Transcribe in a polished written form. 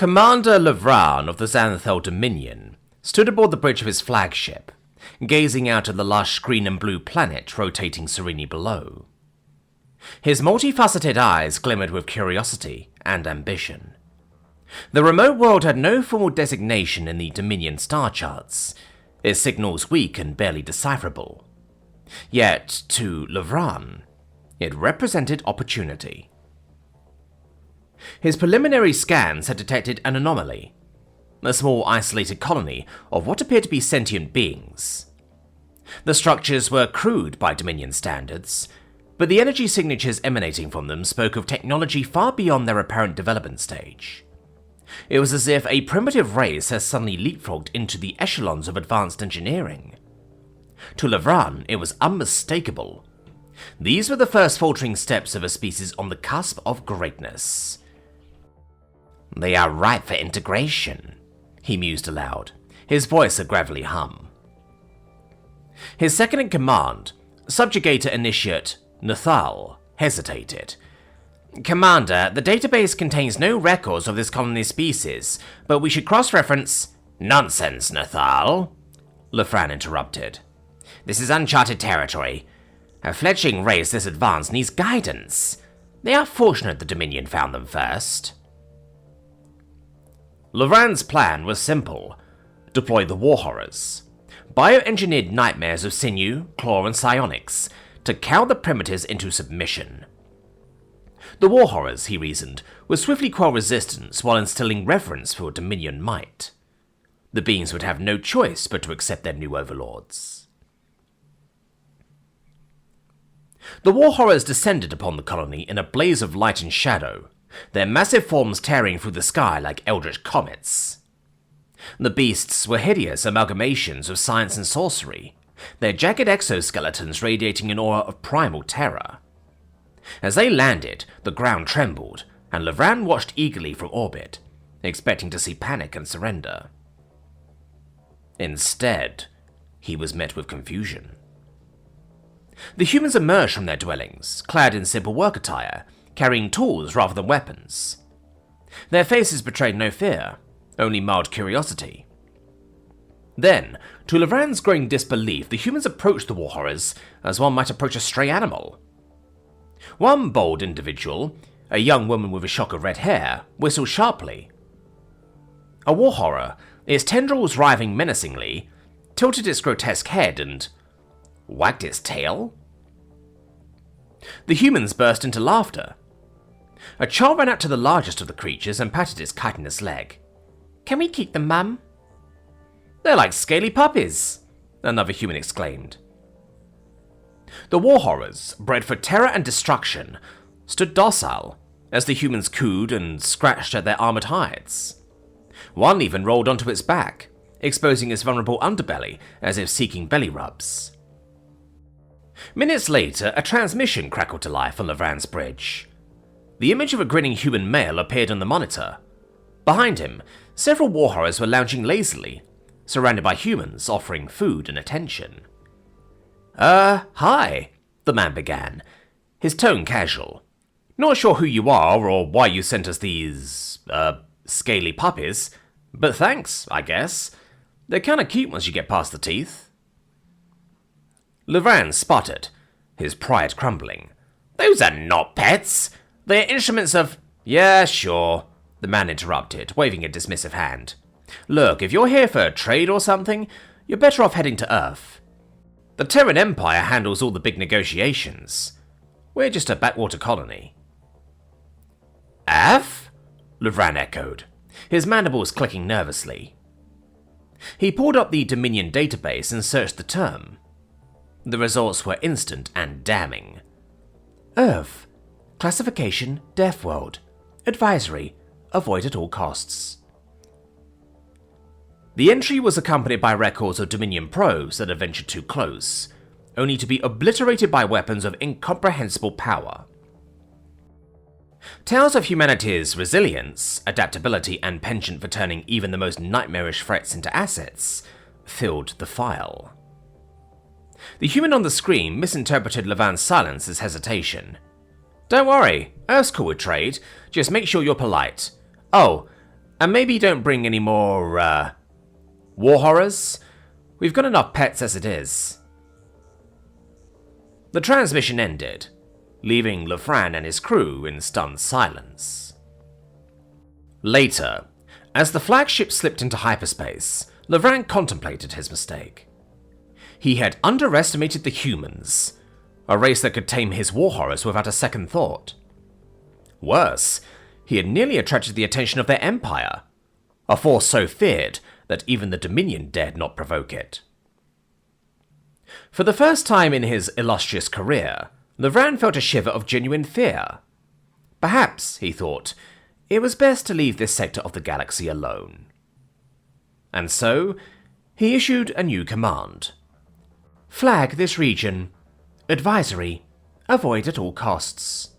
Commander Lavran of the Xanthel Dominion stood aboard the bridge of his flagship, gazing out at the lush green and blue planet rotating serenely below. His multifaceted eyes glimmered with curiosity and ambition. The remote world had no formal designation in the Dominion star charts, its signals weak and barely decipherable. Yet, to Lavran, it represented opportunity. His preliminary scans had detected an anomaly, a small isolated colony of what appeared to be sentient beings. The structures were crude by Dominion standards, but the energy signatures emanating from them spoke of technology far beyond their apparent development stage. It was as if a primitive race had suddenly leapfrogged into the echelons of advanced engineering. To Lavran, it was unmistakable. These were the first faltering steps of a species on the cusp of greatness. "They are ripe for integration," he mused aloud, his voice a gravelly hum. His second-in-command, Subjugator Initiate Nathal, hesitated. "Commander, the database contains no records of this colony species, but we should cross-reference—" "Nonsense, Nathal," Lavran interrupted. "This is uncharted territory. A fledgling race this advanced needs guidance. They are fortunate the Dominion found them first." Lavran's plan was simple. Deploy the war horrors. Bioengineered nightmares of sinew, claw, and psionics to cow the primitives into submission. The war horrors, he reasoned, would swiftly quell resistance while instilling reverence for Dominion might. The beings would have no choice but to accept their new overlords. The war horrors descended upon the colony in a blaze of light and shadow, their massive forms tearing through the sky like eldritch comets. The beasts were hideous amalgamations of science and sorcery, their jagged exoskeletons radiating an aura of primal terror. As they landed, the ground trembled, and Lavran watched eagerly from orbit, expecting to see panic and surrender. Instead, he was met with confusion. The humans emerged from their dwellings, clad in simple work attire, carrying tools rather than weapons. Their faces betrayed no fear, only mild curiosity. Then, to Lavran's growing disbelief, the humans approached the war horrors as one might approach a stray animal. One bold individual, a young woman with a shock of red hair, whistled sharply. A war horror, its tendrils writhing menacingly, tilted its grotesque head and wagged its tail. The humans burst into laughter. A child ran out to the largest of the creatures and patted its chitinous leg. "Can we keep them, ma'am?" "They're like scaly puppies," another human exclaimed. The war horrors, bred for terror and destruction, stood docile as the humans cooed and scratched at their armored hides. One even rolled onto its back, exposing its vulnerable underbelly as if seeking belly rubs. Minutes later, a transmission crackled to life on Lavran's bridge. The image of a grinning human male appeared on the monitor. Behind him, several war horrors were lounging lazily, surrounded by humans offering food and attention. Hi," the man began, his tone casual. "Not sure who you are or why you sent us these, scaly puppies, but thanks, I guess. They're kinda cute once you get past the teeth." Lavran sputtered, his pride crumbling. "Those are not pets! They're instruments of—" "Yeah, sure," the man interrupted, waving a dismissive hand. "Look, if you're here for trade or something, you're better off heading to Earth. The Terran Empire handles all the big negotiations. We're just a backwater colony." "Earth?" Lavran echoed, his mandibles clicking nervously. He pulled up the Dominion database and searched the term. The results were instant and damning. "Earth. Classification Death World. Advisory. Avoid at all costs." The entry was accompanied by records of Dominion probes that had ventured too close, only to be obliterated by weapons of incomprehensible power. Tales of humanity's resilience, adaptability, and penchant for turning even the most nightmarish threats into assets filled the file. The human on the screen misinterpreted Lavran's silence as hesitation. "Don't worry, Earth's cool with trade, just make sure you're polite. Oh, And maybe don't bring any more, war horrors? We've got enough pets as it is. The transmission ended, leaving Lefran and his crew in stunned silence. Later, as the flagship slipped into hyperspace, Lefran contemplated his mistake. He had underestimated the humans, a race that could tame his war horrors without a second thought. Worse, he had nearly attracted the attention of their empire, a force so feared that even the Dominion dared not provoke it. For the first time in his illustrious career, Lefran felt a shiver of genuine fear. Perhaps, he thought, it was best to leave this sector of the galaxy alone. And so, he issued a new command. Flag this region. Advisory. Avoid at all costs.